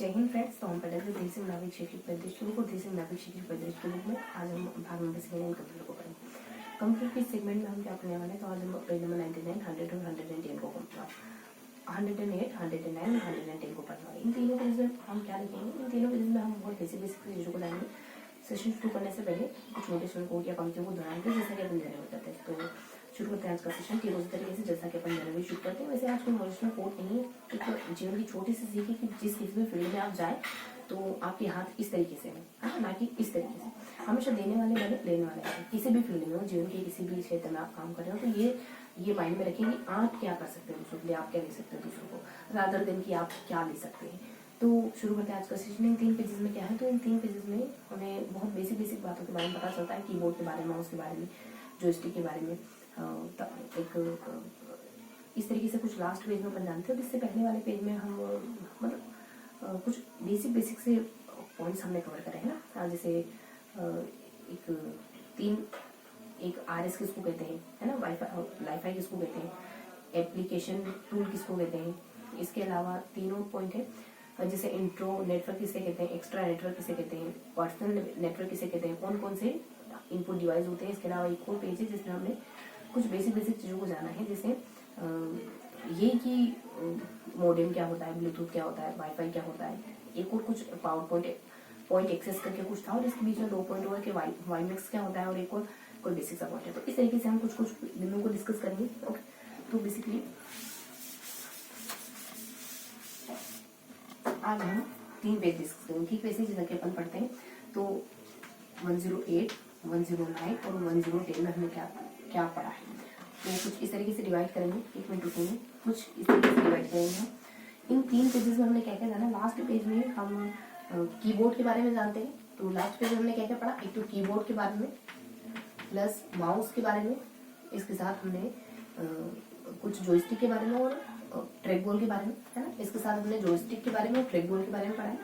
जय हिंद फ्रेंड्स। तो हम पढ़ रहे थे देसी नाविक शैक्षिक परिदृश्य शुरू को देसी नाविक शैक्षिक परिदृश्य के रूप में आज हम भाग नंबर 7 कंप्यूटर को पढ़ेंगे। कंप्यूटर के सेगमेंट में हम क्या पढ़ने वाले हैं, तो आज हम पेज नंबर 99, 100 और 110 को 108, 109 और 110 को पढ़ने वाले। इन तीनों के रिजल्ट हम क्या लिखेंगे, इन तीनों के रिजल्ट हम बहुत बेसिक चीज़ों को लाएंगे। सेशन शुरू करने से पहले कुछ नोटिस कोड या पंक्तियों को दोहराएंगे जैसा कि अपन जनरल करते हैं। तो शुरू करते हैं आज का सेशन ठीक उसी तरीके से जैसा कि अपन जनरली शुरू करते हैं। वैसे आज कोई मोटिवेशनल कोड नहीं है, एक जीवन की छोटी सी सीख है कि जिस किसी भी फील्ड में आप जाए तो आपके हाथ इस तरीके से है, ना कि इस तरीके से। हमेशा देने वाले बने, लेने वाले बने। किसी भी फील्ड में हो, जीवन के किसी भी क्षेत्र में आप काम कर रहे हो, तो ये माइंड में रखें कि आप क्या कर सकते हो दूसरों के लिए, आप क्या दे सकते हो दूसरों को, रादर देन कि आप क्या दे सकते हैं। तो शुरू करते हैं आज का सेशन। इन 3 पेजेस में क्या है, तो इन 3 पेजेस में हमें बहुत बेसिक बातों के बारे में पता चलता है। कीबोर्ड के बारे में, माउस के बारे में, जॉयस्टिक के बारे में, एक इस तरीके से कुछ लास्ट पेज में अपन जानते हैं। इससे पहले वाले पेज में हम मतलब कुछ बेसिक से पॉइंट्स हमने कवर करे हैं ना, जैसे एक RS किसको कहते हैं, है ना, वाईफाई किसको कहते हैं, एप्लीकेशन टूल किसको कहते हैं। इसके अलावा तीनों पॉइंट है, जैसे इंट्रो नेटवर्क किसे कहते हैं, एक्स्ट्रा नेटवर्क किसे कहते हैं, पर्सनल नेटवर्क किसे कहते हैं, कौन कौन से इनपुट डिवाइस होते हैं। इसके अलावा एक और पेज है जिसमें हमने कुछ बेसिक चीज़ों को जाना है, जैसे ये कि मॉडेम क्या होता है, ब्लूटूथ क्या होता है, वाईफाई क्या होता है। एक और कुछ पावर पॉइंट एक्सेस करके कुछ था, और इसके बीच में 2 पॉइंट हुआ कि वाईमेक्स क्या होता है, और एक और कोई बेसिक सा पॉइंट है। तो इस तरीके से हम कुछ बिंदुओं को डिस्कस करेंगे। ओके, तो बेसिकली आज हम 3 पेज डिस्कस करेंगे। ठीक वैसे जैसा कि अपन पढ़ते हैं, तो 108, 109 और 110 में हमने क्या पढ़ा है, तो कुछ इस तरीके से डिवाइड करेंगे। 1 मिनट रुकेंगे, कुछ इस तरीके से डिवाइड करेंगे हम। इन 3 पेजेस में हमने क्या जाना। लास्ट पेज में हम कीबोर्ड के बारे में जानते हैं। तो लास्ट पेज में हमने क्या पढ़ा, एक तो कीबोर्ड के बारे में प्लस माउस के बारे में, इसके साथ हमने कुछ जॉयस्टिक के बारे में और ट्रैक बॉल के बारे में, है ना। इसके साथ हमने जॉयस्टिक के बारे में और ट्रैक बॉल के बारे में पढ़ा है।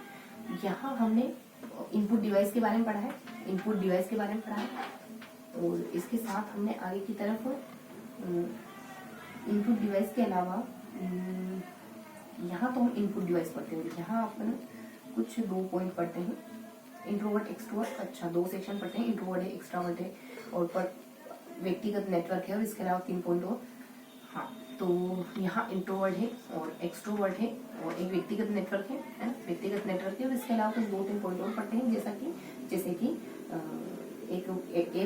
यहाँ हमने इनपुट डिवाइस के बारे में पढ़ा है, और इसके साथ हमने आगे की तरफ इनपुट डिवाइस के अलावा यहाँ तो हम इनपुट डिवाइस पढ़ते हैं। यहाँ अपन कुछ 2 पॉइंट पढ़ते हैं, इंट्रोवर्ट एक्सट्रोवर्ट। अच्छा, 2 सेक्शन पढ़ते हैं, इंट्रोवर्ट है, एक्सट्रावर्ट है, और पर व्यक्तिगत नेटवर्क है, और इसके अलावा 3 पॉइंट और। हाँ, तो यहाँ इंट्रोवर्ट है और एक्सट्रोवर्ट है और एक व्यक्तिगत नेटवर्क है ना, व्यक्तिगत नेटवर्क है, और इसके अलावा कुछ 2-3 पॉइंट और पढ़ते हैं, जैसे कि एक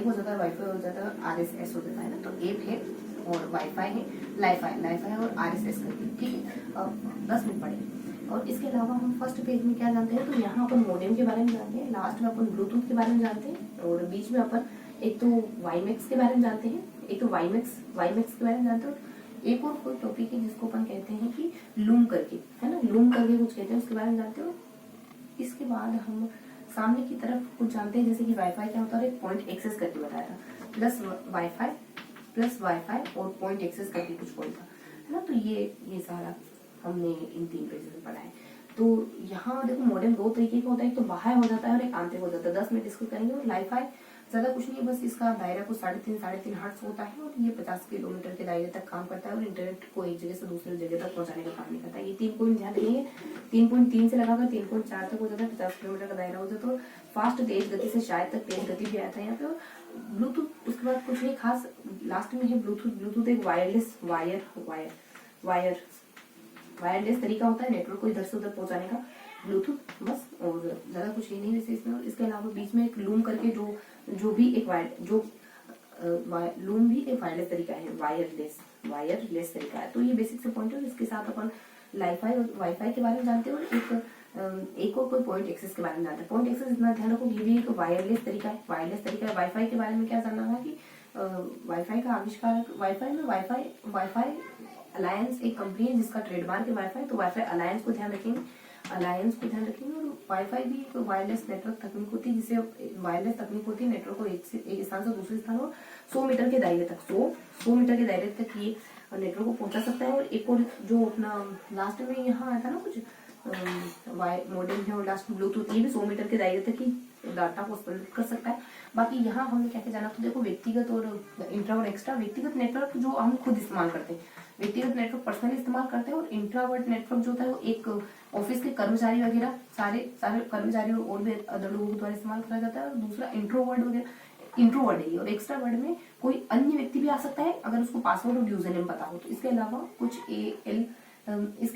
हो जाता है वाईफाई, हो जाता है RSS हो जाता है ना। तो एप है और वाईफाई है, लाईफाई और RSS करके, ठीक है। अब 10 मिनट पढ़े। और इसके अलावा हम फर्स्ट पेज में क्या जानते हैं, तो यहाँ अपन मॉडेम के बारे में जानते हैं, लास्ट में अपन ब्लूटूथ के बारे में जानते हैं, और बीच में अपन एक तो वाईमेक्स के बारे में जानते हैं, एक तो वाईमेक्स के बारे में जानते हैं। एक और कोई टॉपिक है जिसको अपन कहते हैं कि लूम करके, है ना, लूम करके कुछ कहते हैं, उसके बारे में जानते हो। इसके बाद हम सामने की तरफ कुछ जानते हैं, जैसे कि वाईफाई क्या होता है, और एक पॉइंट एक्सेस करके बताया था, प्लस वाईफाई और पॉइंट एक्सेस करके कुछ पॉइंट था, है ना। तो ये सारा हमने इन 3 पेजेस में पढ़ा है। तो यहाँ देखो, मॉडेम 2 तरीके का होता है, एक तो बाह्य हो जाता है और एक आंतरिक हो जाता है। 10 मिनट डिस्कस करेंगे। और लाईफाई ज्यादा कुछ नहीं है, बस इसका दायरा कुछ 3.5 हर्ट्ज होता है, और ये 50 किलोमीटर के दायरे तक काम करता है, और इंटरनेट को एक जगह से दूसरी जगह तक पहुंचाने का काम नहीं करता है। ये 3 पॉइंट ध्यान रखिए। 3.3 से लगाकर 3.4 तक हो जाता है, 50 किलोमीटर का दायरा हो जाता है, और फास्ट तेज गति से शायद तक तेज गति भी आया था यहाँ पे। ब्लूटूथ उसके बाद कुछ नहीं खास, लास्ट में है ब्लूटूथ एक वायरलेस तरीका होता है नेटवर्क को इधर से उधर पहुंचाने का, ब्लूटूथ, बस। और ज्यादा कुछ ही नहीं वैसे इसमें। इसके अलावा बीच में एक लूम करके जो भी एक लूम भी एक वायरलेस तरीका है, वायरलेस तरीका है। तो ये बेसिक से पॉइंट है। इसके साथ अपन लाईफाई और वाईफाई के बारे में जानते हैं, और एक और कोई पॉइंट एक्सेस के बारे में जानते हैं। पॉइंट एक्सेस इतना ध्यान रखो, ये भी एक वायरलेस तरीका है। वाईफाई के बारे में क्या जानना है कि वाईफाई का आविष्कार, वाईफाई अलायंस एक कंपनी है जिसका ट्रेडमार्क है वाईफाई। तो वाईफाई अलायंस को ध्यान रखेंगे, और वाईफाई भी एक वायरलेस नेटवर्क तकनीक होती है, जिसे वायरलेस तकनीक होती है नेटवर्क को एक स्थान से दूसरे स्थान और 100 मीटर के दायरे तक ये नेटवर्क को पहुंचा सकता है। और एक और जो अपना लास्ट में यहाँ आया था ना कुछ मॉडेम है, और लास्ट ब्लूटूथ, ये भी 100 मीटर के दायरे तक ही डाटा को उत्पन्न कर सकता है। बाकी यहाँ हमने क्या क्या जाना, तो देखो व्यक्तिगत और इंट्रावर्ट एक्स्ट्रा। व्यक्तिगत नेटवर्क जो हम खुद इस्तेमाल करते हैं, व्यक्तिगत नेटवर्क पर्सनली इस्तेमाल करते हैं, और इंट्रावर्ट नेटवर्क जो होता है वो एक ऑफिस के कर्मचारी वगैरह सारे कर्मचारी और भी अदर लोगों द्वारा इस्तेमाल करा जाता है। और दूसरा इंट्रोवर्ट वगैरह, इंट्रोवर्ट है। और एक्स्ट्रा वर्ड में कोई अन्य व्यक्ति भी आ सकता है अगर उसको पासवर्ड और यूजर नेम पता हो तो। इसके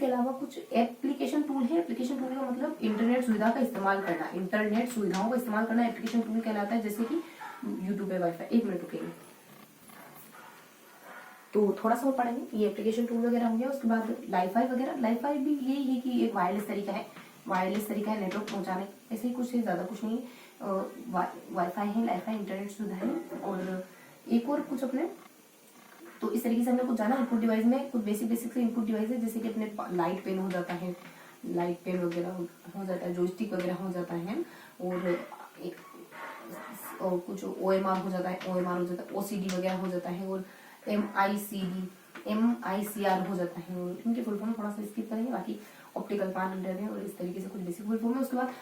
अलावा कुछ एप्लीकेशन टूल है। एप्लीकेशन टूल का मतलब इंटरनेट सुविधा का इस्तेमाल करना, इंटरनेट सुविधाओं का इस्तेमाल करना एप्लीकेशन टूल कहलाता है, जैसे कि यूट्यूब पे वाईफाई। 1 मिनट रुकेंगे तो थोड़ा सा और पढ़ेंगे। ये एप्लीकेशन टूल वगैरह हो गया। उसके बाद लाईफाई वगैरह। लाईफाई भी यही है कि एक वायरलेस तरीका है नेटवर्क पहुंचाने, ऐसे ही कुछ है, ज्यादा कुछ नहीं। वाईफाई है, लाईफाई इंटरनेट सुविधा है। और एक और कुछ अपने, तो इस तरीके से हमने कुछ जाना। इनपुट डिवाइस में कुछ बेसिक से इनपुट डिवाइस है, जैसे कि अपने लाइट पेन हो जाता है, लाइट पेन वगैरह हो जाता है, जॉयस्टिक वगैरह हो जाता है, और कुछ OMR हो जाता है, OCD वगैरह हो जाता है, और MICR हो जाता है। और इनके फुल फॉर्म थोड़ा सा स्किप करेंगे, बाकी ऑप्टिकल पान है, और इस तरीके से कुछ बेसिक फुल फॉर्म है। उसके बाद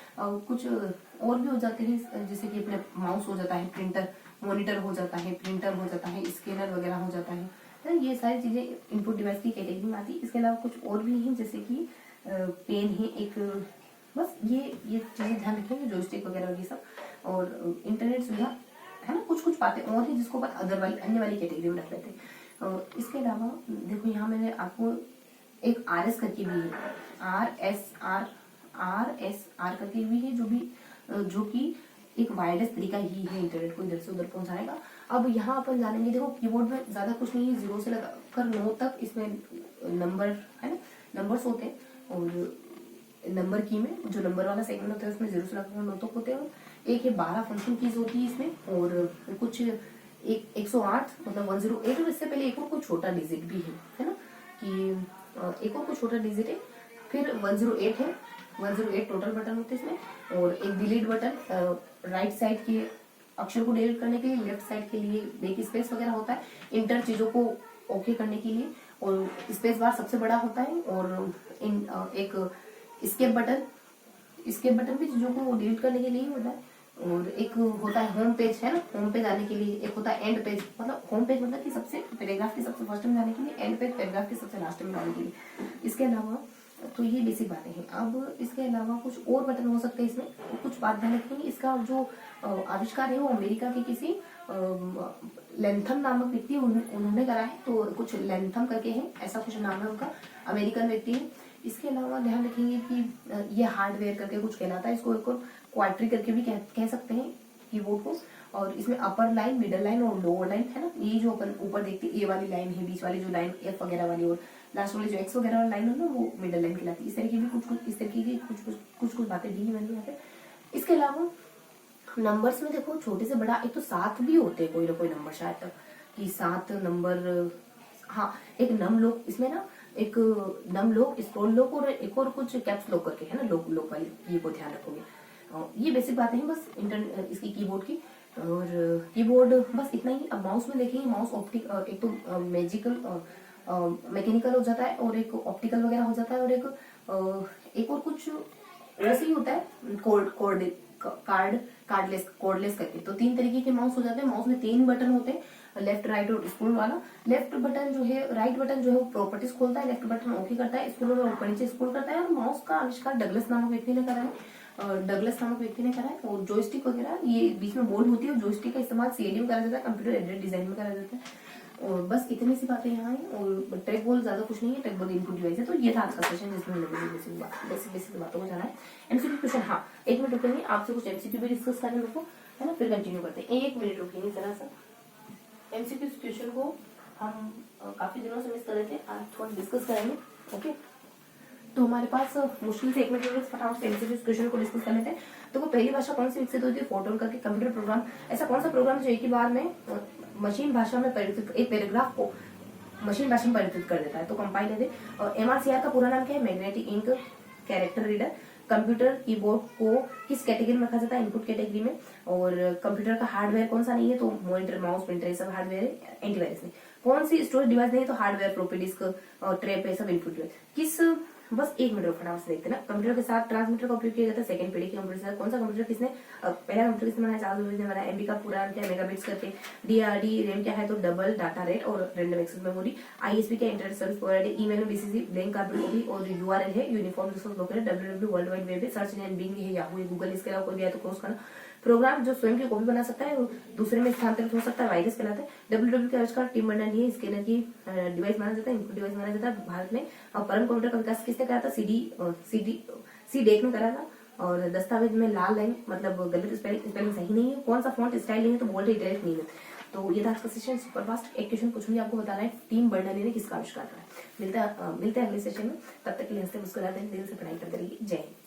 कुछ और भी हो जाते हैं, जैसे कि अपने माउस हो जाता है, प्रिंटर, मॉनिटर हो जाता है, प्रिंटर हो जाता है, स्कैनर वगैरह हो जाता है। तो ये सारी चीजें इनपुट डिवाइस की कैटेगरी में आती है। इसके अलावा कुछ और भी हैं, जैसे कि पेन है एक, बस ये चीजें ध्यान रखेंगे, जॉयस्टिक वगैरह ये सब। और इंटरनेट सुविधा है ना, कुछ बातें और है जिसको अपन अन्य वाली कैटेगरी में रख लेते हैं। इसके अलावा देखो यहाँ मैंने आपको एक RS करके भी है, RSR करके भी है, जो कि एक वायरलेस तरीका ही है इंटरनेट को इधर से उधर पहुंचाने का। अब यहाँ अपन जानेंगे, देखो कीबोर्ड में ज्यादा कुछ नहीं है, 0 से लेकर 9 तक इसमें नंबर है ना, नंबर्स होते हैं। और नंबर की में जो नंबर वाला सेगमेंट होता है उसमें 0 से लेकर 9 तक होते हैं। एक है 12 फंक्शन कीज होती है इसमें, और कुछ 108 मतलब 108, और इससे पहले एक और कुछ छोटा डिजिट भी है ना, कि एक और कुछ छोटा डिजिट है। फिर 108 है, 108 टोटल बटन होते हैं इसमें, और एक डिलीट बटन राइट साइड के अक्षर को डिलीट करने के लिए, लेफ्ट साइड के लिए बैक स्पेस वगैरह होता है, इंटर चीजों को ओके करने के लिए, और स्पेस बार सबसे बड़ा होता है। और एक स्केप बटन भी चीजों को डिलीट करने के लिए होता है। और एक होता है होम पेज, है ना, होम पेज आने के लिए। एक होता है एंड पेज, मतलब होम पेज मतलब कि सबसे पैराग्राफ के सबसे फर्स्ट में जाने के लिए, एंड पेज पैराग्राफ के सबसे लास्ट में जाने के लिए। इसके अलावा तो ये बेसिक बातें हैं। अब इसके अलावा कुछ और बटन हो सकते हैं इसमें, कुछ बात ध्यान रखेंगे। इसका जो आविष्कार है वो अमेरिका के किसी लेंथम नामक व्यक्ति उन्होंने करा है। तो कुछ लेंथम करके है, ऐसा कुछ नाम है उनका, अमेरिकन व्यक्ति है। इसके अलावा ध्यान रखेंगे कि ये हार्डवेयर करके कुछ कहलाता है, इसको एक क्वाड्री करके भी कह सकते हैं कीबोर्ड को। और इसमें अपर लाइन, मिडल लाइन और लोअर लाइन है ना, ये जो अपन ऊपर देखते हैं, ए वाली लाइन है, बीच वाली जो लाइन F वगैरह वाली, और लास्ट वाली जो X वगैरह वाली लाइन है ना, वो मिडल लाइन कहलाती है। इस तरीके की कुछ बातें भी है मैंने यहाँ पे। इसके अलावा नंबर्स में देखो छोटे से बड़ा, एक तो 7 भी होते हैं कोई ना कोई नंबर, शायद तक कि 7 नंबर। हाँ, एक नम लॉक इसमें ना, एक नम लॉक, स्क्रॉल लॉक, और एक और कुछ कैप्स लॉक करके है ना, लॉक वाली, ये को ध्यान रखोगे। ये बेसिक बातें हैं बस इसकी कीबोर्ड की। और कीबोर्ड बस इतना ही। अब माउस में देखेंगे, माउस ऑप्टिक, एक तो मैकेनिकल हो जाता है, और एक ऑप्टिकल वगैरह हो जाता है, और एक और कुछ वैसे ही होता है कार्डलेस करके। तो 3 तरीके के माउस हो जाते हैं। माउस में 3 बटन होते हैं, लेफ्ट, राइट और स्क्रॉल वाला। लेफ्ट बटन जो है, राइट बटन जो है वो प्रॉपर्टीज खोलता है, लेफ्ट बटन ओके करता है, स्क्रॉल में ऊपर नीचे स्क्रॉल करता है। और माउस का आविष्कार डगलस नामक व्यक्ति ने करा है। और जॉयस्टिक वगैरह ये बीच में बोर्ड होती है, और जॉयस्टिक का इस्तेमाल CAD में करा जाता है, कंप्यूटर एडेड डिजाइन में करा जाता है। और बस इतनी सी बातें यहाँ है। और ट्रैक बॉल ज्यादा कुछ नहीं है, ट्रैक बॉल इनपुट डिवाइस है। तो ये था आज का सेशन जिसमें बेसिक बातों को जाना है। MCQ क्वेश्चन, हाँ 1 मिनट रुकेंगे, आपसे कुछ MCQ भी डिस्कस करने मेरे को है ना, फिर कंटिन्यू करते हैं। 1 मिनट रुकेंगे जरा सा। MCQ क्वेश्चन को हम काफी दिनों से मिस कर रहे थे, आज थोड़ा डिस्कस करेंगे। ओके, तो हमारे पास मुश्किल से 1 मिनट फटाफट से MCQ क्वेश्चन को डिस्कस कर लेते हैं। तो पहली भाषा कौन सी विकसित हुई थी? फोरट्रान करके कंप्यूटर प्रोग्राम। ऐसा कौन सा प्रोग्राम जो एक ही बार में मशीन भाषा में परिवर्तित, एक पैराग्राफ को मशीन भाषा में परिवर्तित कर देता है? तो कंपाइलर है। और MRCR का पूरा नाम क्या है? Magnetic ink character reader. Computer keyboard को किस कैटेगरी में रखा जाता है? इनपुट कैटेगरी में। और कंप्यूटर का हार्डवेयर कौन सा नहीं है? तो मॉनिटर, माउस, प्रिंटर, ये सब हार्डवेयर है, एंटीवायरस नहीं। कौन सी स्टोरेज डिवाइस नहीं है? तो हार्डवेयर, फ्लॉपी डिस्क और ट्रैप, ये सब इनपुट डिवाइस। किस बस 1 मिनट फटाफट से देखते हैं ना। कंप्यूटर के साथ ट्रांसमीटर का उपयोग किया जाता है सेकंड पीढ़ी के कंप्यूटर के साथ। कौन सा कंप्यूटर किसने पहला कंप्यूटर किसने बनाया? चार्ल्स बेबेज ने बनाया। एमबी का पूरा क्या मेगाबिट्स करके। डीआरडी रैम क्या है तो डबल डाटा रेट और रैंडम एक्सेस मेमोरी। आईएसपी क्या इंटरनेट सर्विस प्रोवाइडर। ईमेल में बीसीसी ब्लैंक कार्बन कॉपी और यूआरएल है uniform resource locator. W W world wide web है। सर्च इंजन बिंग है, याहू है, गूगल। इसके अलावा कोई भी है तो क्रॉस करना। प्रोग्राम जो स्वयं की कॉपी बना सकता है दूसरे में स्थानांतरित हो सकता है वायरस कहलाता है। डब्ल्यूडब्ल्यू के आविष्कार टीम बर्नर-ली है। स्कैनर की डिवाइस माना जाता है, इनपुट डिवाइस माना जाता है भारत में। और परम कंप्यूटर का विकास किसने करा था? सीडेक ने करा था। और दस्तावेज में लाल लाइन मतलब गलत स्पेलिंग सही नहीं है। कौन सा फॉन्ट स्टाइल नहीं है तो बोल्ड है, इटैलिक नहीं है। तो ये था आज का सेशन सुपर फास्ट। एक क्वेश्चन पूछूंगी, आपको बताना है टीम बर्नर-ली ने किसका आविष्कार करा है। मिलते हैं अगले सेशन में। तब तक के लिए हंसते मुस्कुराते दिल से पढ़ाई करते रहिए। जय हिंद।